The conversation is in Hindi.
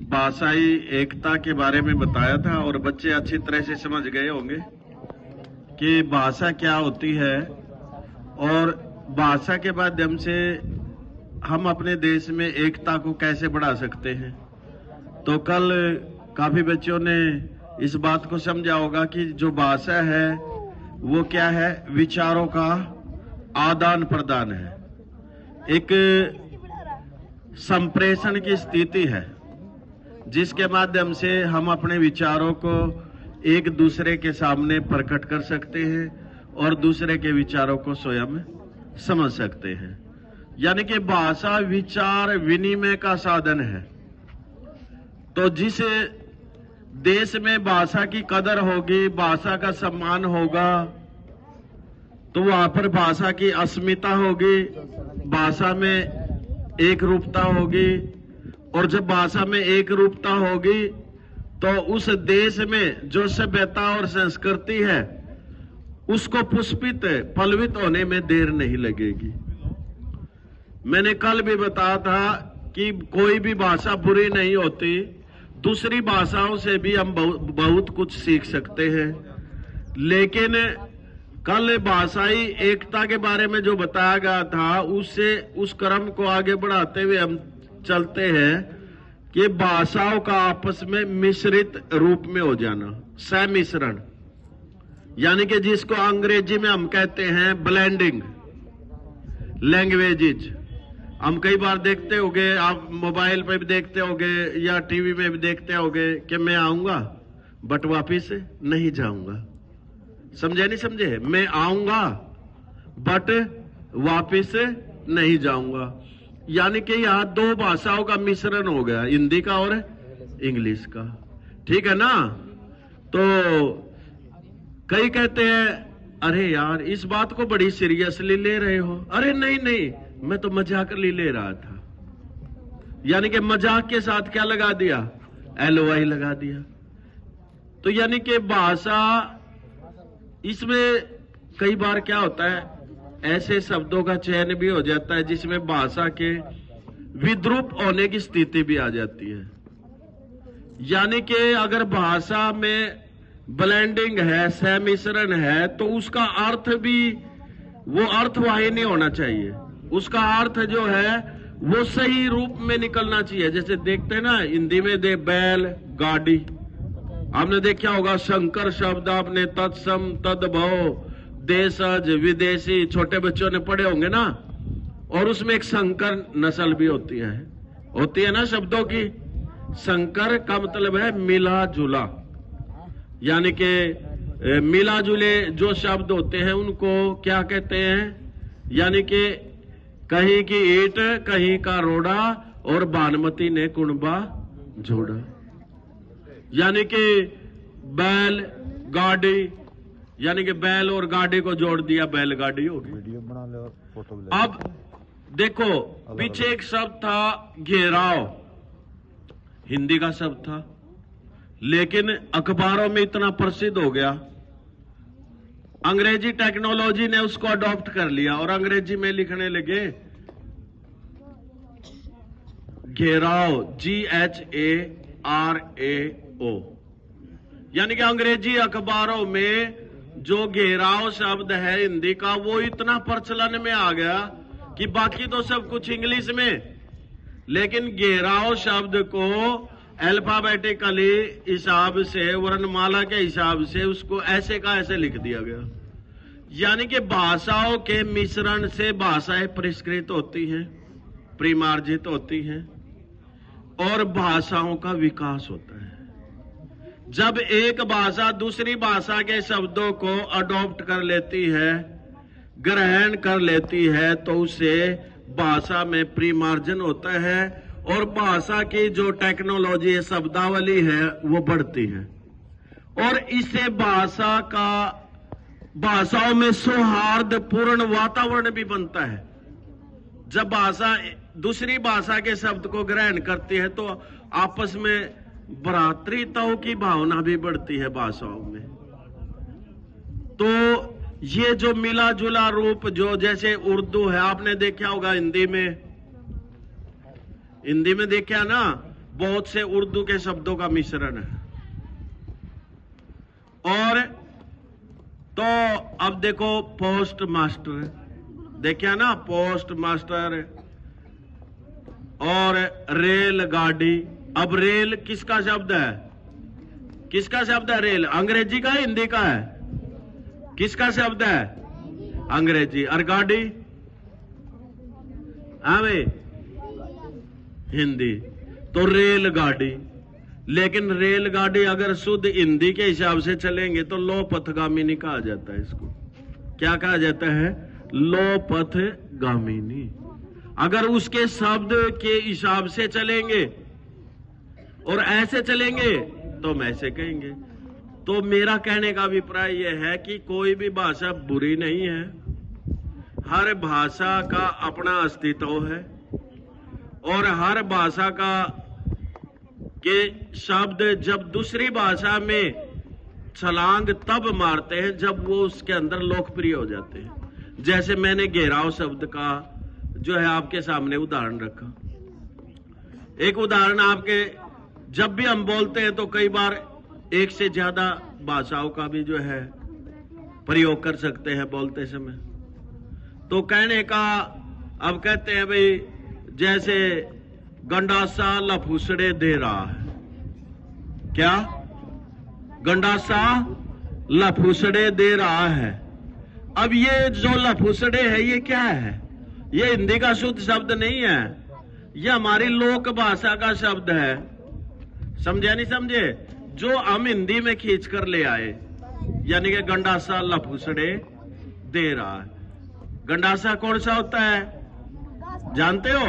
भाषाई एकता के बारे में बताया था और बच्चे अच्छी तरह से समझ गए होंगे कि भाषा क्या होती है और भाषा के माध्यम से हम अपने देश में एकता को कैसे बढ़ा सकते हैं। तो कल काफी बच्चों ने इस बात को समझा होगा कि जो भाषा है वो क्या है, विचारों का आदान प्रदान है, एक संप्रेषण की स्थिति है जिसके माध्यम से हम अपने विचारों को एक दूसरे के सामने प्रकट कर सकते हैं और दूसरे के विचारों को स्वयं समझ सकते हैं। यानी कि भाषा विचार विनिमय का साधन है। तो जिस देश में भाषा की कदर होगी, भाषा का सम्मान होगा, तो वहां पर भाषा की अस्मिता होगी, भाषा में एक रूपता होगी। और जब भाषा में एक रूपता होगी तो उस देश में जो सभ्यता और संस्कृति है उसको पुष्पित फलवित होने में देर नहीं लगेगी। मैंने कल भी बताया था कि कोई भी भाषा बुरी नहीं होती, दूसरी भाषाओं से भी हम बहुत कुछ सीख सकते हैं। लेकिन कल भाषाई एकता के बारे में जो बताया गया था उससे उस क्रम को आगे बढ़ाते हुए हम चलते हैं कि भाषाओं का आपस में मिश्रित रूप में हो जाना, सम्मिश्रण, यानी कि जिसको अंग्रेजी में हम कहते हैं ब्लेंडिंग लैंग्वेजेज। हम कई बार देखते होंगे, आप मोबाइल पे भी देखते होंगे या टीवी में भी देखते होंगे कि मैं आऊंगा बट वापिस नहीं जाऊंगा। समझे नहीं समझे? मैं आऊंगा बट वापिस नहीं जाऊंगा। यानी कि यहां दो भाषाओं का मिश्रण हो गया, हिंदी का और इंग्लिश का। ठीक है ना? तो कई कहते हैं अरे यार इस बात को बड़ी सीरियसली ले रहे हो। अरे नहीं नहीं, मैं तो मजाक ले रहा था। यानी कि मजाक के साथ क्या लगा दिया? LOI लगा दिया। तो यानी कि भाषा, इसमें कई बार क्या होता है, ऐसे शब्दों का चयन भी हो जाता है जिसमें भाषा के विद्रूप होने की स्थिति भी आ जाती है। यानी कि अगर भाषा में ब्लेंडिंग है, सम्मिश्रण है, तो उसका अर्थ भी वो अर्थवाही नहीं होना चाहिए। उसका अर्थ जो है वो सही रूप में निकलना चाहिए। जैसे देखते हैं ना हिंदी में दे बैल गाड़ी, आपने देखा होगा शंकर शब्द, आपने तत्सम तद्भव देशज विदेशी छोटे बच्चों ने पढ़े होंगे ना। और उसमें एक संकर नस्ल भी होती है ना शब्दों की। संकर का मतलब है मिला जुला, यानी कि मिला जुले जो शब्द होते हैं उनको क्या कहते हैं? यानी कि कहीं की ईंट कहीं का रोड़ा और बानमती ने कुणबा जोड़ा। यानी कि बैल गाड़ी, यानी कि बैल और गाड़ी को जोड़ दिया, बैलगाड़ी होगी। वीडियो बना लो, फोटो भी। अब देखो पीछे एक शब्द था घेराव, हिंदी का शब्द था, लेकिन अखबारों में इतना प्रसिद्ध हो गया, अंग्रेजी टेक्नोलॉजी ने उसको अडॉप्ट कर लिया और अंग्रेजी में लिखने लगे घेराव, GHARAO। यानी कि अंग्रेजी अखबारों में जो घेराव शब्द है हिंदी का वो इतना प्रचलन में आ गया कि बाकी तो सब कुछ इंग्लिश में, लेकिन घेराव शब्द को अल्फाबेटिकली हिसाब से, वर्णमाला के हिसाब से उसको ऐसे का ऐसे लिख दिया गया। यानी कि भाषाओं के मिश्रण से भाषाएं परिष्कृत होती हैं, परिमार्जित होती हैं और भाषाओं का विकास होता है। जब एक भाषा दूसरी भाषा के शब्दों को अडॉप्ट कर लेती है, ग्रहण कर लेती है, तो उससे भाषा में परिमार्जन होता है और भाषा की जो टेक्नोलॉजी है, शब्दावली है, वो बढ़ती है और इससे भाषाओं में सौहार्दपूर्ण वातावरण भी बनता है। जब भाषा दूसरी भाषा के शब्द को ग्रहण करती है तो आपस में भ्रातृत्व की भावना भी बढ़ती है भाषाओं में। तो ये जो मिला जुला रूप, जो जैसे उर्दू है, आपने देखा होगा हिंदी में देखा ना, बहुत से उर्दू के शब्दों का मिश्रण है। और तो अब देखो पोस्ट मास्टर, देखिए ना, पोस्ट मास्टर और रेलगाड़ी। अब रेल किसका शब्द है? किसका शब्द है रेल? अंग्रेजी का है, हिंदी का है? किसका शब्द है? अंग्रेजी। और गाड़ी? हाँ भाई, हिंदी। तो रेलगाड़ी। लेकिन रेलगाड़ी अगर शुद्ध हिंदी के हिसाब से चलेंगे तो लोपथगामिनी कहा जाता है इसको। क्या कहा जाता है? लोपथगामिनी। अगर उसके शब्द के हिसाब से चलेंगे और ऐसे चलेंगे तो हम ऐसे कहेंगे। तो मेरा कहने का अभिप्राय यह है कि कोई भी भाषा बुरी नहीं है, हर भाषा का अपना अस्तित्व है और हर भाषा का के शब्द जब दूसरी भाषा में छलांग तब मारते हैं जब वो उसके अंदर लोकप्रिय हो जाते हैं। जैसे मैंने घेराव शब्द का जो है आपके सामने उदाहरण रखा। एक उदाहरण आपके, जब भी हम बोलते हैं तो कई बार एक से ज्यादा भाषाओं का भी जो है प्रयोग कर सकते हैं बोलते समय। तो कहने का, अब कहते हैं भाई जैसे गंडासा लफूसड़े दे रहा है। क्या? गंडासा लफूसड़े दे रहा है। अब ये जो लफूसड़े है ये क्या है? ये हिंदी का शुद्ध शब्द नहीं है, ये हमारी लोक भाषा का शब्द है। समझे नहीं समझे? जो हम हिंदी में खींच कर ले आए, यानी कि गंडासा लफूसड़े दे रहा है। गंडासा कौन सा होता है जानते हो?